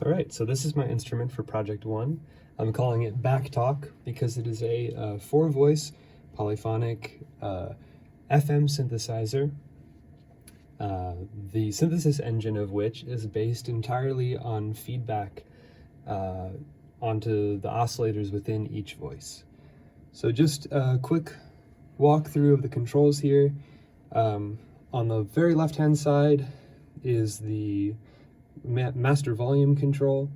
All right, so this is my instrument for project 1. I'm calling it BackTalk because it is a 4-voice polyphonic FM synthesizer, the synthesis engine of which is based entirely on feedback onto the oscillators within each voice. So just a quick walkthrough of the controls here. On the very left-hand side is the master volume control.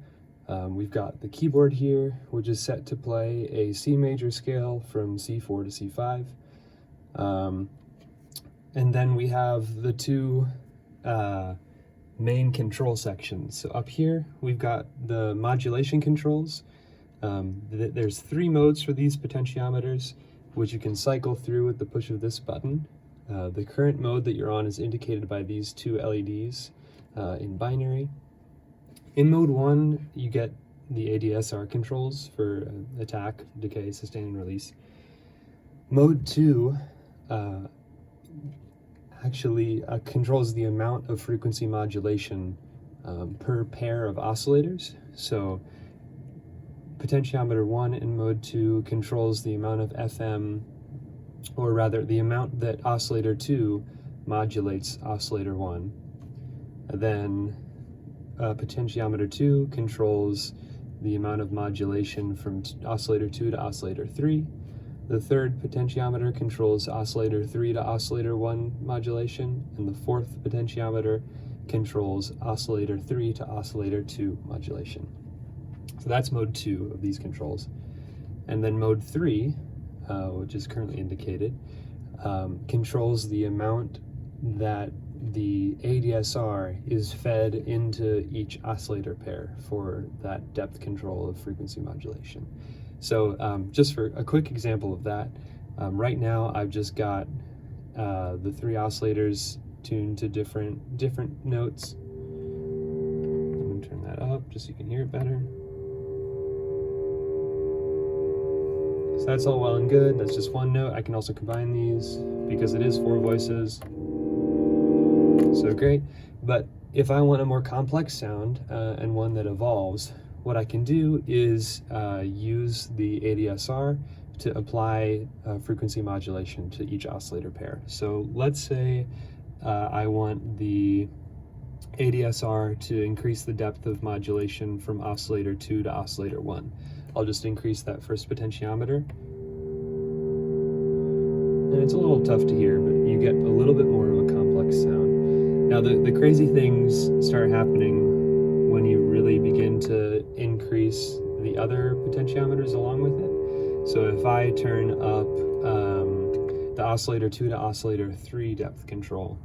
We've got the keyboard here, which is set to play a C major scale from C4 to C5. And then we have the two main control sections. So up here, we've got the modulation controls. There's 3 modes for these potentiometers, which you can cycle through with the push of this button. The current mode that you're on is indicated by these 2 LEDs in binary. In mode 1, you get the ADSR controls for attack, decay, sustain, and release. Mode 2 actually controls the amount of frequency modulation per pair of oscillators. So potentiometer 1 in mode 2 controls the amount of FM, or rather the amount that oscillator 2 modulates oscillator 1. And then potentiometer 2 controls the amount of modulation from oscillator 2 to oscillator 3. The third potentiometer controls oscillator 3 to oscillator 1 modulation, and the fourth potentiometer controls oscillator 3 to oscillator 2 modulation. So that's mode 2 of these controls. And then mode 3, which is currently indicated, controls the amount that the ADSR is fed into each oscillator pair for that depth control of frequency modulation. So just for a quick example of that, right now I've just got the 3 oscillators tuned to different notes. I'm going to turn that up just so you can hear it better. So that's all well and good. That's just one note. I can also combine these because it is 4 voices. So great. But if I want a more complex sound and one that evolves, what I can do is use the ADSR to apply frequency modulation to each oscillator pair. So let's say I want the ADSR to increase the depth of modulation from oscillator 2 to oscillator 1. I'll just increase that first potentiometer. And it's a little tough to hear, but you get a little bit more of a complex sound. Now the crazy things start happening when you really begin to increase the other potentiometers along with it. So if I turn up the oscillator 2 to oscillator 3 depth control,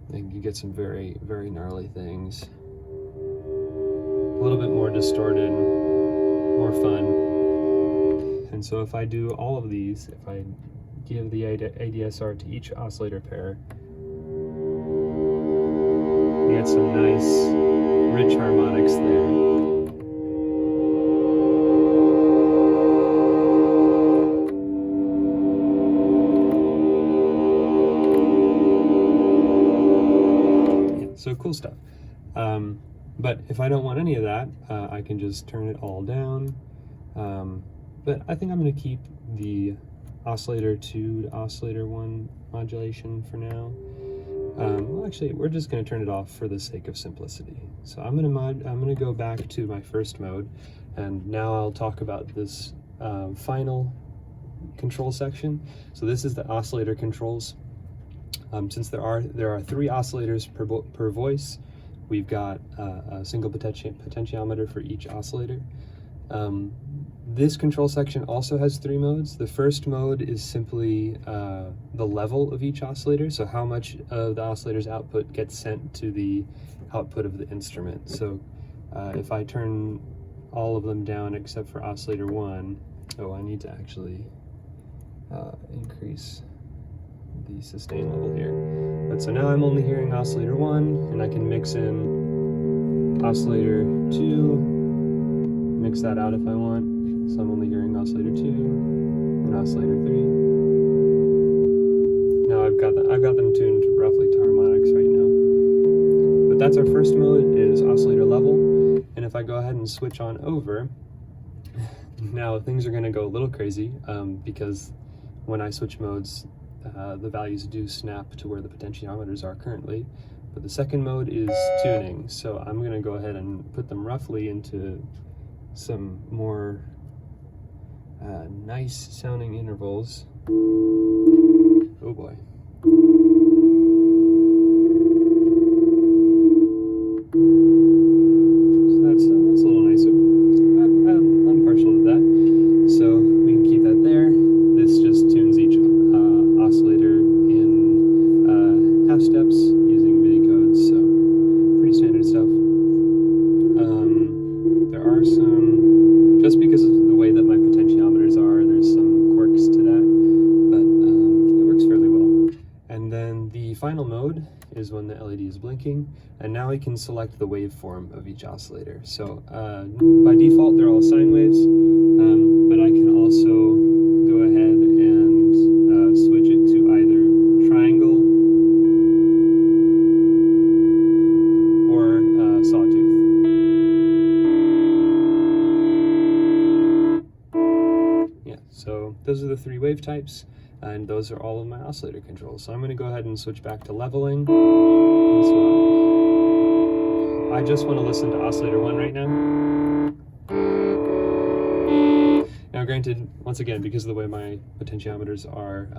then you get some very, very gnarly things. A little bit more distorted, more fun. And so if I do all of these, if I give the ADSR to each oscillator pair, you get some nice, rich harmonics there. Yeah, so cool stuff. But if I don't want any of that, I can just turn it all down. But I think I'm going to keep the oscillator 2 to oscillator 1 modulation for now. Well, actually, we're just going to turn it off for the sake of simplicity. So I'm going to go back to my first mode, and now I'll talk about this final control section. So this is the oscillator controls. Since there are 3 oscillators per voice, we've got a single potentiometer for each oscillator. This control section also has 3 modes. The first mode is simply the level of each oscillator, so how much of the oscillator's output gets sent to the output of the instrument. So if I turn all of them down except for oscillator 1, I need to actually increase the sustain level here. But so now I'm only hearing oscillator 1, and I can mix in oscillator 2, mix that out if I want. So I'm only hearing oscillator 2 and oscillator 3. Now I've got them tuned roughly to harmonics right now. But that's our first mode, is oscillator level. And if I I go ahead and switch on over, now things are going to go a little crazy because when I switch modes, the values do snap to where the potentiometers are currently. But the second mode is tuning, so I'm going to go ahead and put them roughly into some more nice sounding intervals. Oh boy. So that's a little nicer. I'm partial to that. So we can keep that there. This just tunes each oscillator in half steps using MIDI codes, so pretty standard stuff. There are some, just because of the way that my potentiometers are, there's some quirks to that, but it works fairly well. And then the final mode is when the LED is blinking, and now we can select the waveform of each oscillator. So by default they're all sine waves, but I can also go ahead and switch it to either triangle or sawtooth. Yeah, so those are the three wave types, and those are all of my oscillator controls. So I'm going to go ahead and switch back to leveling. So I just want to listen to oscillator 1 right now. Now granted, once again, because of the way my potentiometers are,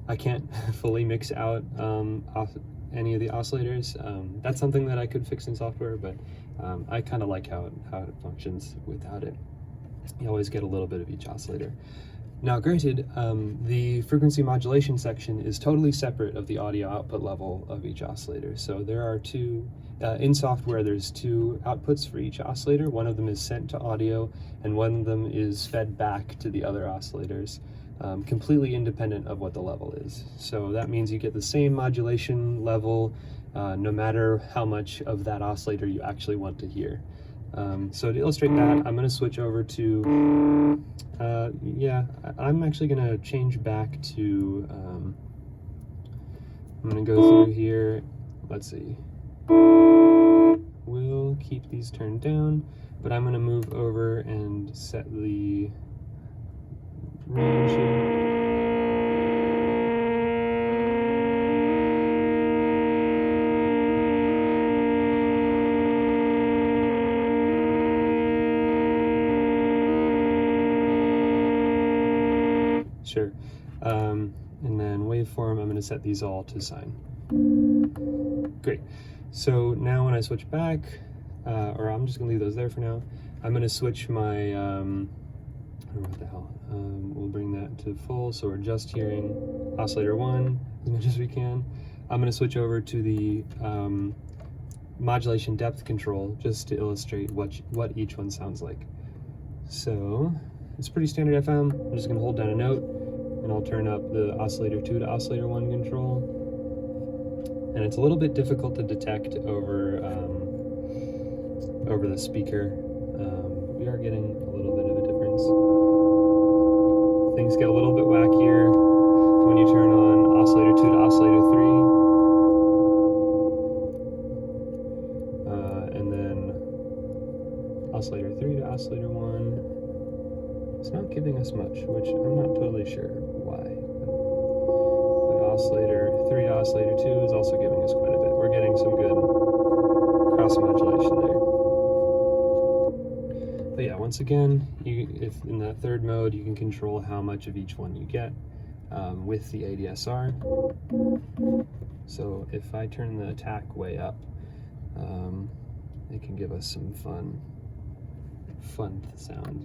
I can't fully mix out any of the oscillators. That's something that I could fix in software, but I kind of like how it functions without it. You always get a little bit of each oscillator. Now granted, the frequency modulation section is totally separate of the audio output level of each oscillator. So there are two, in software there's two outputs for each oscillator. One of them is sent to audio and one of them is fed back to the other oscillators, completely independent of what the level is. So that means you get the same modulation level no matter how much of that oscillator you actually want to hear. So to illustrate that, I'm going to switch over to, I'm actually going to change back to, I'm going to go through here, let's see, we'll keep these turned down, but I'm going to move over and set the range here. Sure. And then waveform, I'm going to set these all to sine. Great. So now when I switch back, or I'm just going to leave those there for now, I'm going to switch my, I don't know what the hell, we'll bring that to full, so we're just hearing oscillator 1 as much as we can. I'm going to switch over to the modulation depth control just to illustrate what each one sounds like. So it's pretty standard FM. I'm just going to hold down a note and I'll turn up the oscillator 2 to oscillator 1 control. And it's a little bit difficult to detect over the speaker. We are getting a little bit of a difference. Things get a little bit wackier when you turn on oscillator 2 to oscillator 3. And then oscillator 3 to oscillator 1. It's not giving us much, which I'm not totally sure why. But oscillator 3 to oscillator 2 is also giving us quite a bit. We're getting some good cross modulation there. But yeah, once again, if in that third mode, you can control how much of each one you get with the ADSR. So if I turn the attack way up, it can give us some fun sound.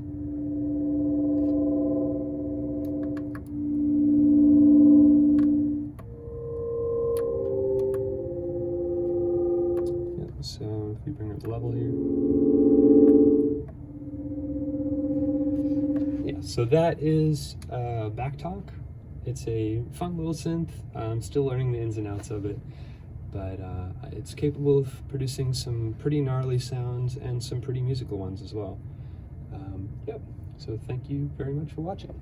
So if we bring up the level here. Yeah, so that is BackTalk. It's a fun little synth. I'm still learning the ins and outs of it, but it's capable of producing some pretty gnarly sounds and some pretty musical ones as well. Yep, so thank you very much for watching.